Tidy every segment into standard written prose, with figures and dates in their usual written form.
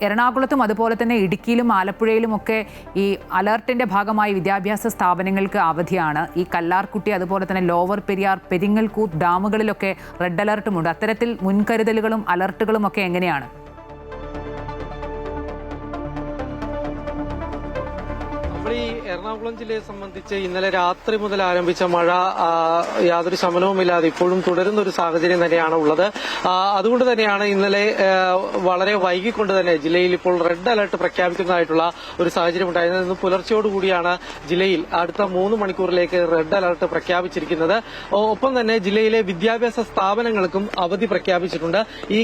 എറണാകുളത്തും അതുപോലെ തന്നെ ഇടുക്കിയിലും ആലപ്പുഴയിലുമൊക്കെ ഈ അലർട്ടിന്റെ ഭാഗമായി വിദ്യാഭ്യാസ സ്ഥാപനങ്ങൾക്ക് അവധിയാണ്. ഈ കല്ലാർകുട്ടി അതുപോലെ തന്നെ ലോവർ പെരിയാർ, പെരിങ്ങൽകൂത്ത് ഡാമുകളിലൊക്കെ റെഡ് അലർട്ടുമുണ്ട്. അത്തരത്തിൽ മുൻകരുതലുകളും അലർട്ടുകളും ഒക്കെ എങ്ങനെയാണ്? ഈ എറണാകുളം ജില്ലയെ സംബന്ധിച്ച് ഇന്നലെ രാത്രി മുതൽ ആരംഭിച്ച മഴ യാതൊരു ശമനവുമില്ലാതെ ഇപ്പോഴും തുടരുന്ന ഒരു സാഹചര്യം തന്നെയാണ് ഉള്ളത്. അതുകൊണ്ട് തന്നെയാണ് ഇന്നലെ വളരെ വൈകിക്കൊണ്ട് തന്നെ ജില്ലയിൽ ഇപ്പോൾ റെഡ് അലർട്ട് പ്രഖ്യാപിക്കുന്നതായിട്ടുള്ള ഒരു സാഹചര്യം ഉണ്ടായത്. ഇന്ന് പുലർച്ചയോടുകൂടിയാണ് ജില്ലയിൽ അടുത്ത 3 മണിക്കൂറിലേക്ക് റെഡ് അലർട്ട് പ്രഖ്യാപിച്ചിരിക്കുന്നത്. ഒപ്പം തന്നെ ജില്ലയിലെ വിദ്യാഭ്യാസ സ്ഥാപനങ്ങൾക്കും അവധി പ്രഖ്യാപിച്ചിട്ടുണ്ട്. ഈ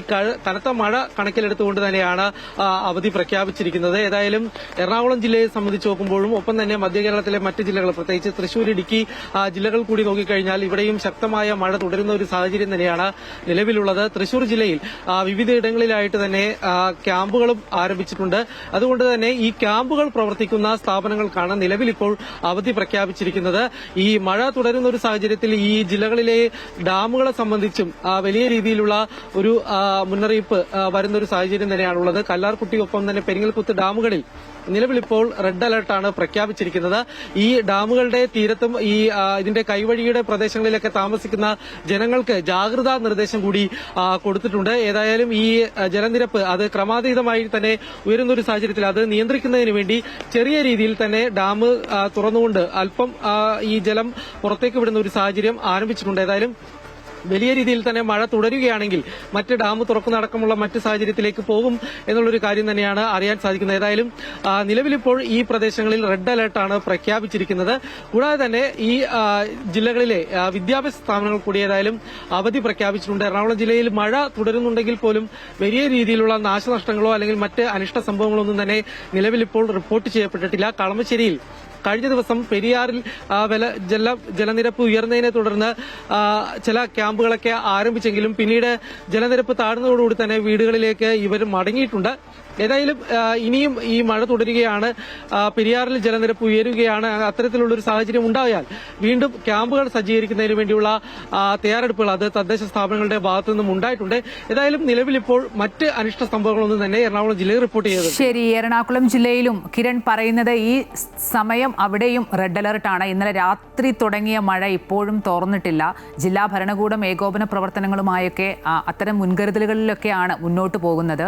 കനത്ത മഴ കണക്കിലെടുത്തുകൊണ്ട് തന്നെയാണ് അവധി പ്രഖ്യാപിച്ചിരിക്കുന്നത്. ഏതായാലും എറണാകുളം ജില്ലയെ സംബന്ധിച്ച് നോക്കുമ്പോഴും ഒപ്പം തന്നെ മധ്യ കേരളത്തിലെ മറ്റ് ജില്ലകൾ, പ്രത്യേകിച്ച് തൃശൂർ, ഇടുക്കി ജില്ലകൾ കൂടി നോക്കിക്കഴിഞ്ഞാൽ ഇവിടെയും ശക്തമായ മഴ തുടരുന്ന ഒരു സാഹചര്യം തന്നെയാണ് നിലവിലുള്ളത്. തൃശൂർ ജില്ലയിൽ വിവിധയിടങ്ങളിലായിട്ട് തന്നെ ക്യാമ്പുകളും ആരംഭിച്ചിട്ടുണ്ട്. അതുകൊണ്ട് തന്നെ ഈ ക്യാമ്പുകൾ പ്രവർത്തിക്കുന്ന സ്ഥാപനങ്ങൾക്കാണ് നിലവിൽ ഇപ്പോൾ അവധി പ്രഖ്യാപിച്ചിരിക്കുന്നത്. ഈ മഴ തുടരുന്ന ഒരു സാഹചര്യത്തിൽ ഈ ജില്ലകളിലെ ഡാമുകളെ സംബന്ധിച്ചും വലിയ രീതിയിലുള്ള ഒരു മുന്നറിയിപ്പ് വരുന്ന ഒരു സാഹചര്യം തന്നെയാണുള്ളത്. കല്ലാർകുട്ടി ഒപ്പം തന്നെ പെരിങ്ങൽകുത്ത് ഡാമുകളിൽ നിലവിലിപ്പോൾ റെഡ് അലർട്ടാണ് പ്രഖ്യാപിച്ചിരിക്കുന്നത്. ഈ ഡാമുകളുടെ തീരത്തും ഈ ഇതിന്റെ കൈവഴിയുടെ പ്രദേശങ്ങളിലൊക്കെ താമസിക്കുന്ന ജനങ്ങൾക്ക് ജാഗ്രതാ നിർദ്ദേശം കൂടി കൊടുത്തിട്ടുണ്ട്. ഏതായാലും ഈ ജലനിരപ്പ് അത് ക്രമാതീതമായി തന്നെ ഉയരുന്ന ഒരു സാഹചര്യത്തിൽ അത് നിയന്ത്രിക്കുന്നതിന് വേണ്ടി ചെറിയ രീതിയിൽ തന്നെ ഡാം തുറന്നുകൊണ്ട് അല്പം ഈ ജലം പുറത്തേക്ക് വിടുന്ന ഒരു സാഹചര്യം ആരംഭിച്ചിട്ടുണ്ട്. ഏതായാലും വലിയ രീതിയിൽ തന്നെ മഴ തുടരുകയാണെങ്കിൽ മറ്റ് ഡാം തുറക്കുന്നതടക്കമുള്ള മറ്റ് സാഹചര്യത്തിലേക്ക് പോകും എന്നുള്ളൊരു കാര്യം തന്നെയാണ് അറിയാൻ സാധിക്കുന്നത്. ഏതായാലും നിലവിലിപ്പോൾ ഈ പ്രദേശങ്ങളിൽ റെഡ് അലർട്ടാണ് പ്രഖ്യാപിച്ചിരിക്കുന്നത്. കൂടാതെ തന്നെ ഈ ജില്ലകളിലെ വിദ്യാഭ്യാസ സ്ഥാപനങ്ങൾ കൂടി ഏതായാലും അവധി പ്രഖ്യാപിച്ചിട്ടുണ്ട്. എറണാകുളം ജില്ലയിൽ മഴ തുടരുന്നുണ്ടെങ്കിൽ പോലും വലിയ രീതിയിലുള്ള നാശനഷ്ടങ്ങളോ അല്ലെങ്കിൽ മറ്റ് അനിഷ്ട സംഭവങ്ങളോ ഒന്നും തന്നെ നിലവിലിപ്പോൾ റിപ്പോർട്ട് ചെയ്യപ്പെട്ടിട്ടില്ല. കളമശ്ശേരിയിൽ കഴിഞ്ഞ ദിവസം പെരിയാറിൽ ജലനിരപ്പ് ഉയർന്നതിനെ തുടർന്ന് ചില ക്യാമ്പുകളൊക്കെ ആരംഭിച്ചെങ്കിലും പിന്നീട് ജലനിരപ്പ് താഴ്ന്നതോടുകൂടി തന്നെ വീടുകളിലേക്ക് ഇവർ മടങ്ങിയിട്ടുണ്ട്. ഏതായാലും ഇനിയും ഈ മഴ തുടരുകയാണ്, പെരിയാറിൽ ജലനിരപ്പ് ഉയരുകയാണ്. അത്തരത്തിലുള്ളൊരു സാഹചര്യം ഉണ്ടായാൽ വീണ്ടും ക്യാമ്പുകൾ സജ്ജീകരിക്കുന്നതിന് വേണ്ടിയുള്ള തയ്യാറെടുപ്പുകൾ അത് തദ്ദേശ സ്ഥാപനങ്ങളുടെ ഭാഗത്തു നിന്നും ഉണ്ടായിട്ടുണ്ട്. ഏതായാലും നിലവിലിപ്പോൾ മറ്റ് അനിഷ്ട സംഭവങ്ങളൊന്നും തന്നെ എറണാകുളം ജില്ലയിൽ റിപ്പോർട്ട് ചെയ്തത്. ശരി, എറണാകുളം ജില്ലയിലും കിരൺ പറയുന്നത് ഈ സമയം അവിടെയും റെഡ് അലർട്ടാണ്. ഇന്നലെ രാത്രി തുടങ്ങിയ മഴ ഇപ്പോഴും തോർന്നിട്ടില്ല. ജില്ലാ ഭരണകൂടം ഏകോപന പ്രവർത്തനങ്ങളുമായൊക്കെ അത്തരം മുൻകരുതലുകളിലൊക്കെയാണ് മുന്നോട്ട് പോകുന്നത്.